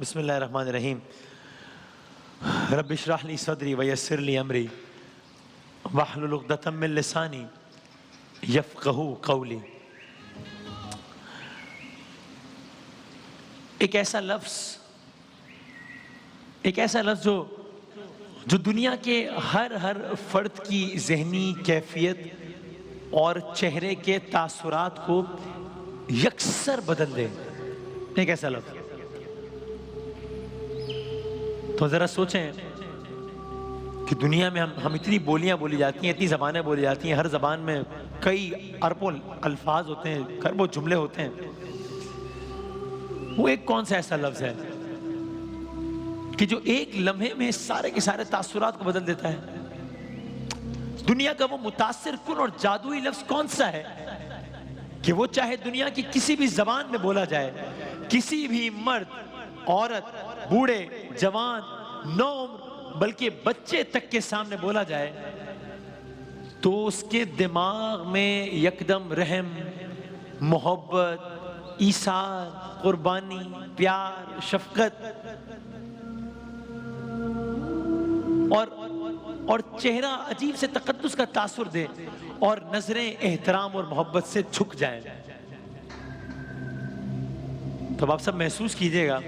بسم اللہ الرحمن الرحیم رب اشرح لی صدری ویسر لی امری واحلل عقدۃ من لسانی یفقہوا قولی۔ ایک ایسا لفظ جو دنیا کے ہر فرد کی ذہنی کیفیت اور چہرے کے تاثرات کو یکسر بدل دے۔ ایک ایسا لفظ تو ذرا سوچیں کہ دنیا میں ہم اتنی بولیاں بولی جاتی ہیں، اتنی زبانیں بولی جاتی ہیں، ہر زبان میں کئی اربوں الفاظ ہوتے ہیں، اربوں جملے ہوتے ہیں۔ وہ ایک کون سا ایسا لفظ ہے کہ جو ایک لمحے میں سارے کے سارے تاثرات کو بدل دیتا ہے؟ دنیا کا وہ متاثر کن اور جادوئی لفظ کون سا ہے کہ وہ چاہے دنیا کی کسی بھی زبان میں بولا جائے، کسی بھی مرد، عورت، بوڑھے، جوان، نوعمر، بلکہ بچے تک کے سامنے بولا جائے تو اس کے دماغ میں یکدم رحم، محبت، ایثار، قربانی، پیار، شفقت اور چہرہ عجیب سے تقدس کا تاثر دے اور نظریں احترام اور محبت سے جھک جائیں۔ تو آپ سب محسوس کیجئے گا،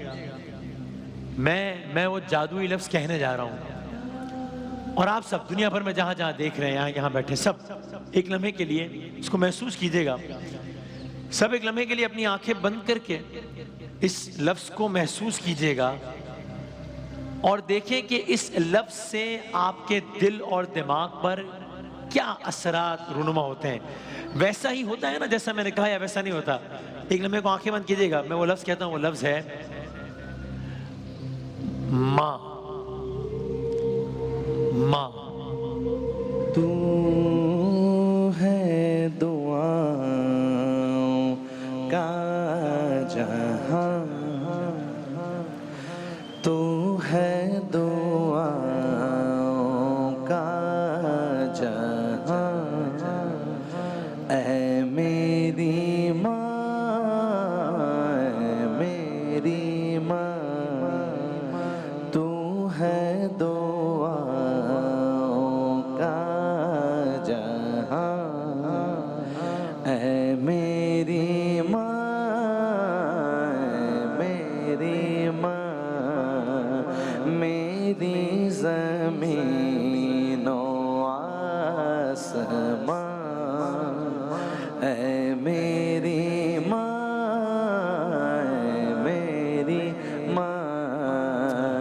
میں وہ جادوئی لفظ کہنے جا رہا ہوں، اور آپ سب دنیا بھر میں جہاں جہاں دیکھ رہے ہیں، یہاں بیٹھے سب ایک لمحے کے لیے اس کو محسوس کیجئے گا۔ سب ایک لمحے کے لیے اپنی آنکھیں بند کر کے اس لفظ کو محسوس کیجئے گا اور دیکھیں کہ اس لفظ سے آپ کے دل اور دماغ پر کیا اثرات رونما ہوتے ہیں۔ ویسا ہی ہوتا ہے نا جیسا میں نے کہا، یا ویسا نہیں ہوتا؟ ایک لمحے کو آنکھیں بند کیجئے گا، میں وہ لفظ کہتا ہوں، وہ لفظ ہے ماں۔ ماں تو ہے دعاؤں کا جہاں، تو ہے دعاؤں کا جہاں، اے میری ماں، اے میری ماں، تو ہے دعاؤں کا جہاں، اے میری ماں، اے میری ماں، میری زمین و آسمان، اے میری ماں، اے میری ماں،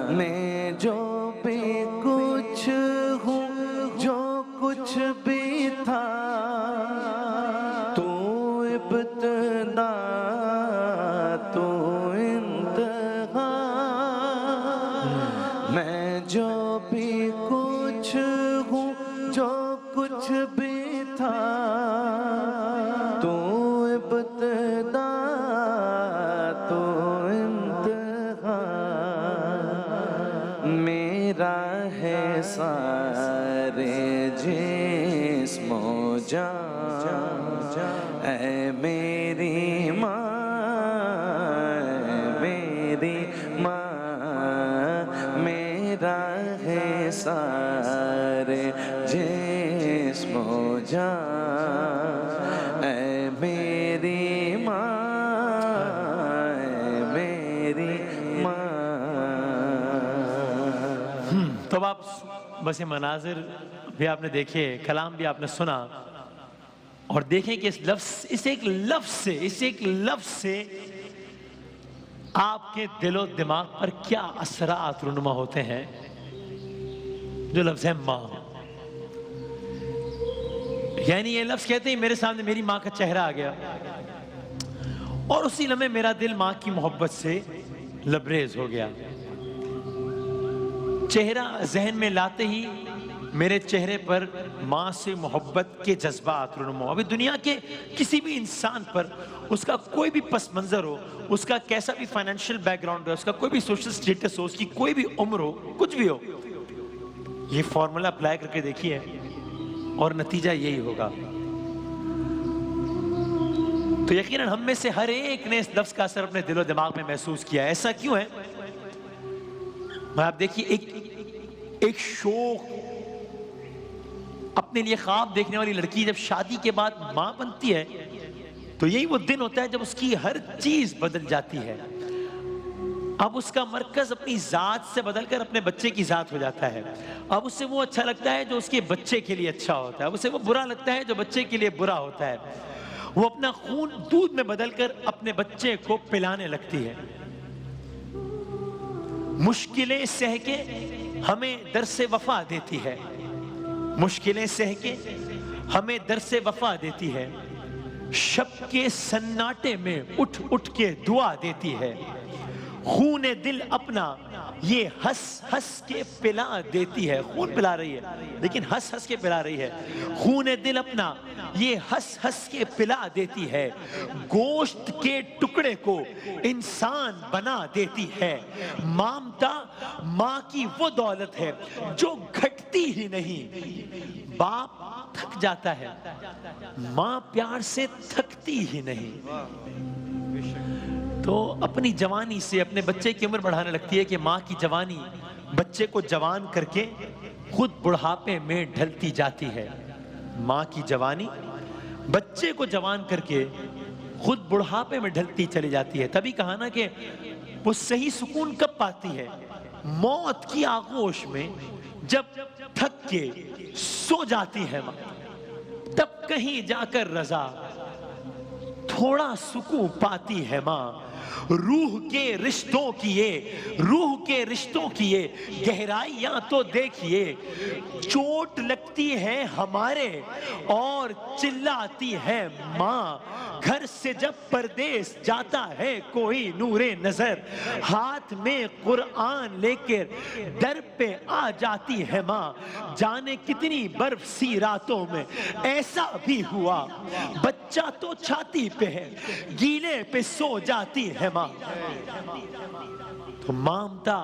میں جو بھی کچھ ہوں، جو کچھ بھی تھا، تو ابتدا تو انتہا، میں جو بھی کچھ ہوں، جو کچھ بھی تھا، تو ابتدا تو انتہا، میرا ہے سارے جسم و جان، اے میری ماں، اے میری ماں، میرا ہے سارے جسم و جان، اے میری ماں، اے میری ماں۔ تو آپ بس یہ مناظر بھی آپ نے دیکھے، کلام بھی آپ نے سنا، اور دیکھیں کہ اس ایک لفظ سے آپ کے دل و دماغ پر کیا اثرات رونما ہوتے ہیں۔ جو لفظ ہے ماں، یعنی یہ لفظ کہتے ہیں میرے سامنے میری ماں کا چہرہ آ گیا اور اسی لمحے میرا دل ماں کی محبت سے لبریز ہو گیا۔ چہرہ ذہن میں لاتے ہی میرے چہرے پر ماں سے محبت کے جذبات رونما۔ ابھی دنیا کے کسی بھی انسان پر اس کا کوئی بھی پس منظر ہو، اس کا کیسا بھی فائنینشیل بیک گراؤنڈ ہو، اس کا کوئی بھی سوشل سٹیٹس ہو، اس کی کوئی بھی عمر ہو، کچھ بھی ہو، یہ فارمولا اپلائی کر کے دیکھیے اور نتیجہ یہی ہوگا۔ تو یقیناً ہم میں سے ہر ایک نے اس لفظ کا اثر اپنے دل و دماغ میں محسوس کیا ہے. ایسا کیوں ہے؟ آپ دیکھیے ایک شوق اپنے لیے خواب دیکھنے والی لڑکی جب شادی کے بعد ماں بنتی ہے تو یہی وہ دن ہوتا ہے جب اس کی ہر چیز بدل جاتی ہے. اب اس کا مرکز اپنی ذات سے بدل کر اپنے بچے کی ذات ہو جاتا ہے. اب اسے وہ اچھا لگتا ہے جو اس کے بچے کے لیے اچھا ہوتا ہے. اب اسے وہ برا لگتا ہے جو بچے کے لیے برا ہوتا ہے. وہ اپنا خون دودھ میں بدل کر اپنے بچے کو پلانے لگتی ہے. مشکلیں سہ کے ہمیں درس وفا دیتی ہے. مشکلیں سہ کے ہمیں درس وفا دیتی ہے. شب کے سناٹے میں اٹھ اٹھ کے دعا دیتی ہے. خون دل اپنا یہ ہنس ہنس کے پلا دیتی ہے. خون پلا رہی ہے لیکن ہنس ہنس کے پلا رہی ہے. خون دل اپنا یہ ہنس ہنس کے پلا دیتی ہے. گوشت کے ٹکڑے کو انسان بنا دیتی ہے. مامتا ماں کی وہ دولت ہے جو گھٹتی ہی نہیں. باپ تھک جاتا ہے, ماں پیار سے تھکتی ہی نہیں. تو اپنی جوانی سے اپنے بچے کی عمر بڑھانے لگتی ہے کہ ماں کی جوانی بچے کو جوان کر کے خود بڑھاپے میں ڈھلتی جاتی ہے. ماں کی جوانی بچے کو جوان کر کے خود بڑھاپے میں ڈھلتی چلی جاتی ہے. تبھی کہا نا کہ وہ صحیح سکون کب پاتی ہے؟ موت کی آغوش میں جب تھک کے سو جاتی ہے ماں, تب کہیں جا کر رضا تھوڑا سکون پاتی ہے ماں. روح کے رشتوں کی یہ گہرائیاں تو دیکھیے. چوٹ لگتی ہے ہمارے اور چلاتی ہے ماں. گھر سے جب پردیس جاتا ہے کوئی نور نظر, ہاتھ میں قرآن لے کر در پہ آ جاتی ہے ماں. جانے کتنی برف سی راتوں میں ایسا بھی ہوا, بچہ تو چھاتی پہ ہے گیلے پہ سو جاتی ہے ماں. تو مامتا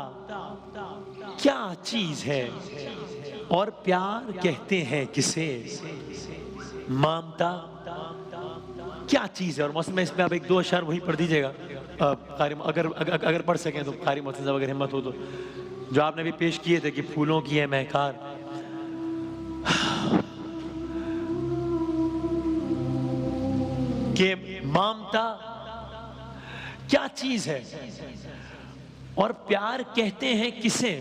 کیا چیز ہے اور پیار کہتے ہیں کسے؟ مامتا کیا چیز ہے؟ اور موسم میں اس میں آپ ایک دو اشعار وہی پڑھ دیجئے گا اگر پڑھ سکیں تو. قاری محسن صاحب اگر ہمت ہو تو جو آپ نے بھی پیش کیے تھے کہ پھولوں کی ہے مہکار, کہ مامتا کیا چیز ہے اور پیار کہتے ہیں کسے؟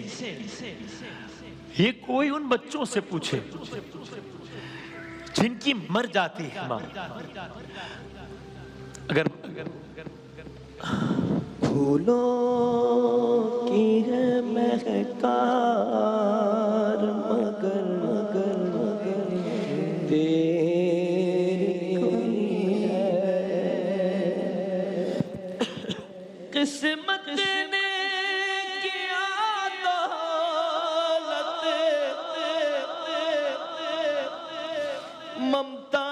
یہ کوئی ان بچوں سے پوچھے جن کی مر جاتی ہے ماں. اگر پھولوں کی ہے مہکار مگر تیری کوئی ہے. قسمت نے کیا دولت ممتا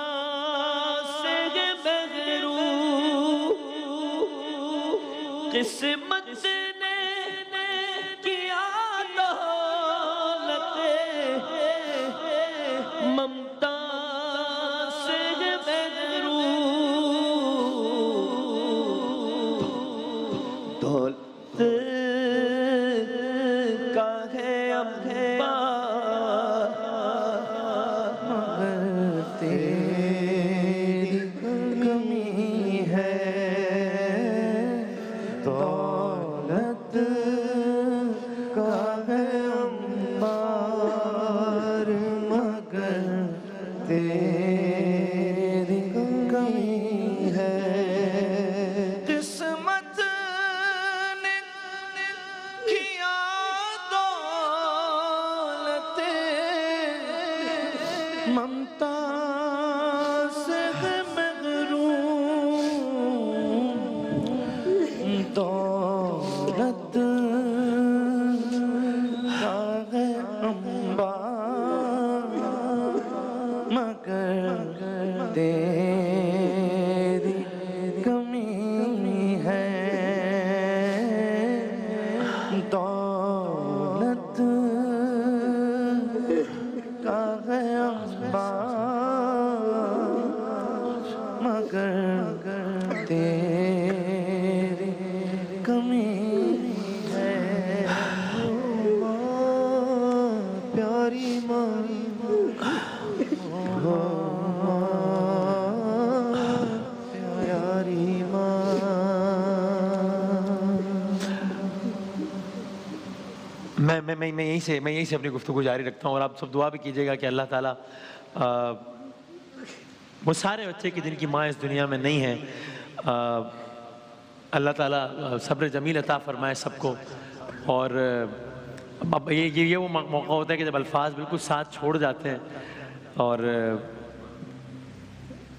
سے محروم. قسمت نے کیا دولت ممتا سے محروم. دولت کا ہے انبار مگر تیری کمی ہے. دولت کا ہے انبار مگر تیری کمی ہے. قسمت نے کیا دولت ممتا سے محروم. دولت کا ہے انبار مگر تیری کمی ہے. دولت کا ہے انبار مگر میں یہیں سے اپنی گفتگو جاری رکھتا ہوں، اور آپ سب دعا بھی کیجیے گا کہ اللہ تعالیٰ وہ سارے بچے کہ جن کی ماں اس دنیا میں نہیں ہے، اللہ تعالیٰ صبر جمیل عطا فرمائے سب کو. اور اب یہ وہ موقع ہوتا ہے کہ جب الفاظ بالکل ساتھ چھوڑ جاتے ہیں، اور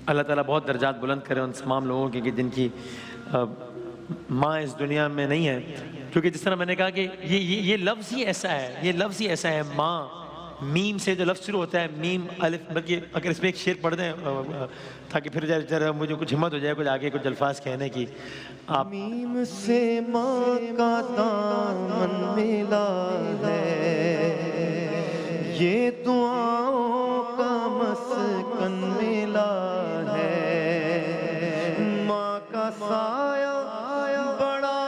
اللہ تعالیٰ بہت درجات بلند کرے ان تمام لوگوں کی کہ جن کی ماں اس دنیا میں نہیں ہے. کیونکہ جس طرح میں نے کہا کہ یہ لفظ ہی ایسا ہے، ماں، میم سے جو لفظ شروع ہوتا ہے، میم الف، بلکہ اگر اس میں ایک شعر پڑھ دیں تاکہ پھر ذرا مجھے کچھ ہمت ہو جائے کچھ آگے کچھ الفاظ کہنے کی. آپ میم سے ماں کا دامن ملا ہے، یہ دعاؤں کا مسکن ملا ہے. ماں کا سایہ بڑا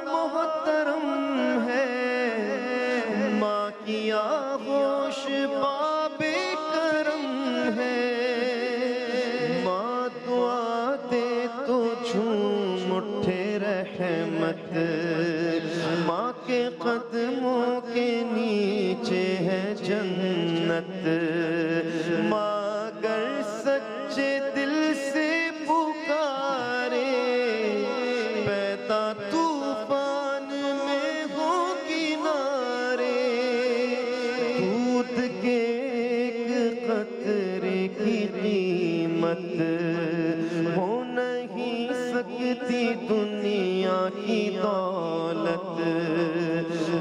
محترم ہے، ماں کی آغوش باب کرم ہے. ماں دعا دے تو جھوم اٹھے رحمت، ماں کے قدموں کے نیچے ہے جنت. ماں اگر سچے دل سے پکارے، پیدا طوفان میں ہو کنارے. دودھ کے ایک قطرے کی قیمت ہو نہیں سکتی دنیا کی دولت.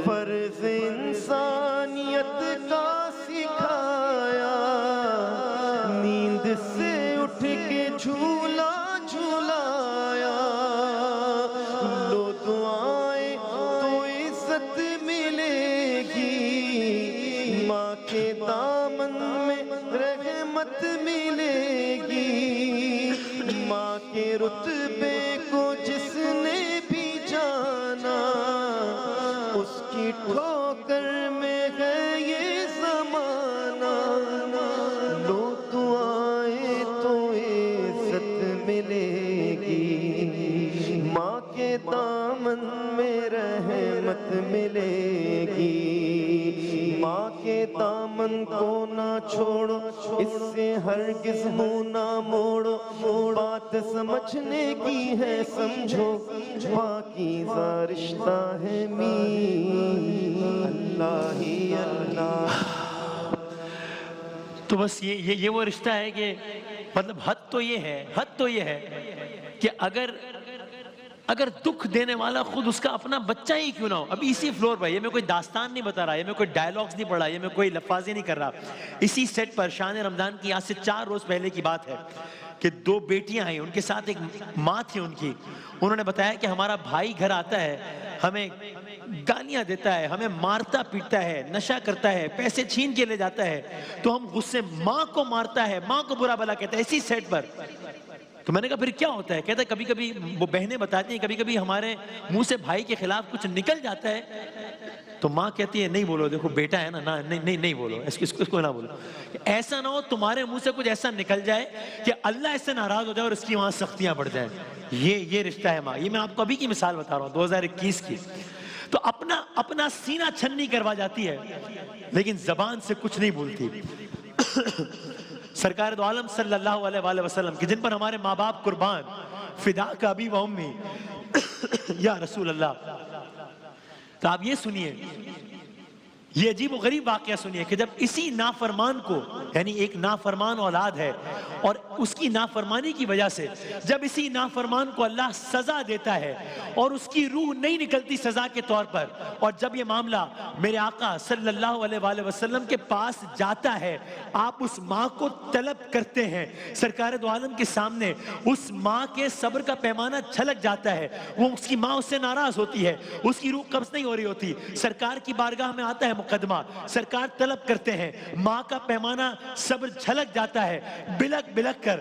فرض انسانیت کا سکھایا، نیند سے اٹھ کے جھولا جھولایا. لو دعائیں تو عزت ملے گی، ماں کے دامن میں رحمت ملے گی. ماں کے رتبے کو جس نے بھی جانا، اس کی ٹھوکر میں ہے یہ زمانہ. لو دعائیں تو عزت ملے گی، ماں کے دامن میں رحمت ملے گی. ماں کے دامن کو نہ چھوڑو، اس سے ہرگز منہ نہ موڑو. بات سمجھنے کی ہے سمجھو، پاکیزہ رشتہ ہے مین. اللہ ہی اللہ. تو بس یہ وہ رشتہ ہے کہ مطلب حد تو یہ ہے کہ اگر دکھ دینے والا خود اس کا اپنا بچہ ہی کیوں نہ ہو. ابھی اسی فلور پر، یہ میں کوئی داستان نہیں بتا رہا، یہ میں کوئی ڈائلاگز نہیں پڑھ رہا، یہ میں کوئی لفاظی نہیں کر رہا. اسی سیٹ پر شان رمضان کی آج سے 4 روز پہلے کی بات ہے کہ 2 بیٹیاں آئیں، ان کے ساتھ ایک ماں تھی ان کی. انہوں نے بتایا کہ ہمارا بھائی گھر آتا ہے، ہمیں گالیاں دیتا ہے، ہمیں مارتا پیٹتا ہے، نشہ کرتا ہے، پیسے چھین کے لے جاتا ہے، تو ہم غصے ماں کو مارتا ہے، ماں کو برا بھلا کہتا ہے. اسی سیٹ پر تو میں نے کہا پھر کیا ہوتا ہے؟ کہتا ہے کبھی کبھی وہ بہنیں بتاتی ہیں کبھی کبھی ہمارے منہ سے بھائی کے خلاف کچھ نکل جاتا ہے تو ماں کہتی ہے نہیں بولو، دیکھو بیٹا ہے نا، نہیں بولو، اس کو نہ بولو. ایسا نہ ہو تمہارے منہ سے کچھ ایسا نکل جائے کہ اللہ اس سے ناراض ہو جائے اور اس کی وہاں سختیاں بڑھ جائیں. یہ رشتہ ہے ماں. یہ میں آپ کو ابھی کی مثال بتا رہا ہوں 2021 کی. تو اپنا سینہ چھننی کروا جاتی ہے لیکن زبان سے کچھ نہیں بولتی. سرکار دو عالم صلی اللہ علیہ وآلہ وسلم کہ جن پر ہمارے ماں باپ قربان، فداک ابی و امی یا رسول اللہ. تو آپ یہ سنیے، یہ عجیب و غریب واقعہ سنیے کہ جب اسی نافرمان کو، یعنی ایک نافرمان اولاد ہے اور اس کی نافرمانی کی وجہ سے جب اسی نافرمان کو اللہ سزا دیتا ہے اور اس کی روح نہیں نکلتی سزا کے طور پر، اور جب یہ معاملہ میرے آقا صلی اللہ علیہ وآلہ وسلم کے پاس جاتا ہے، آپ اس ماں کو طلب کرتے ہیں. سرکار دو عالم کے سامنے اس ماں کے صبر کا پیمانہ چھلک جاتا ہے. وہ اس کی ماں اس سے ناراض ہوتی ہے، اس کی روح قبض نہیں ہو رہی ہوتی. سرکار کی بارگاہ میں آتا ہے مقدمہ، سرکار طلب کرتے ہیں، ماں کا پیمانہ صبر چھلک جاتا ہے. بلک بلک کر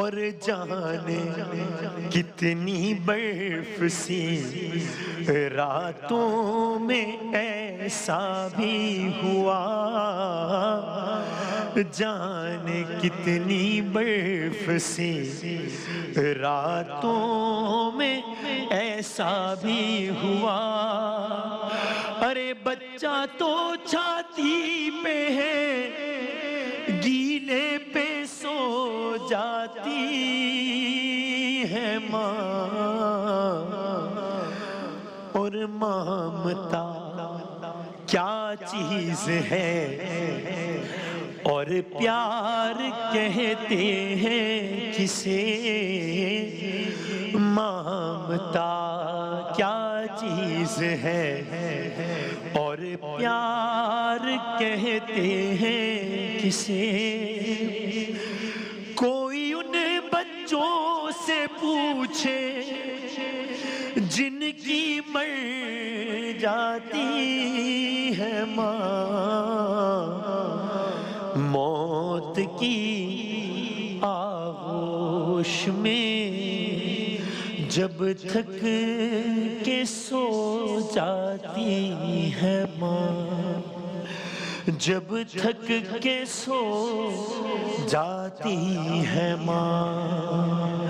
اور جانے کتنی برف سی راتوں میں ایسا بھی ہوا، جانے کتنی برف سی راتوں میں ایسا بھی ہوا، ارے بچہ تو چھاتی پہ ہے گیلے پہ سو جاتی ہے ماں، اور مامتا کیا چیز ہے اور پیار کہتے ہیں کسے، مامتا کیا چیز ہے اور پیار کہتے ہیں کسے، کوئی ان بچوں سے پوچھے جن کی مر جاتی ہے ماں، موت کی آغوش میں جب تھک کے سو جاتی ہے ماں، جب تھک کے سو جاتی ہے ماں،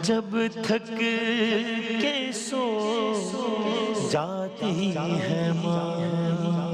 جب تھک کے سو جاتی ہے ماں۔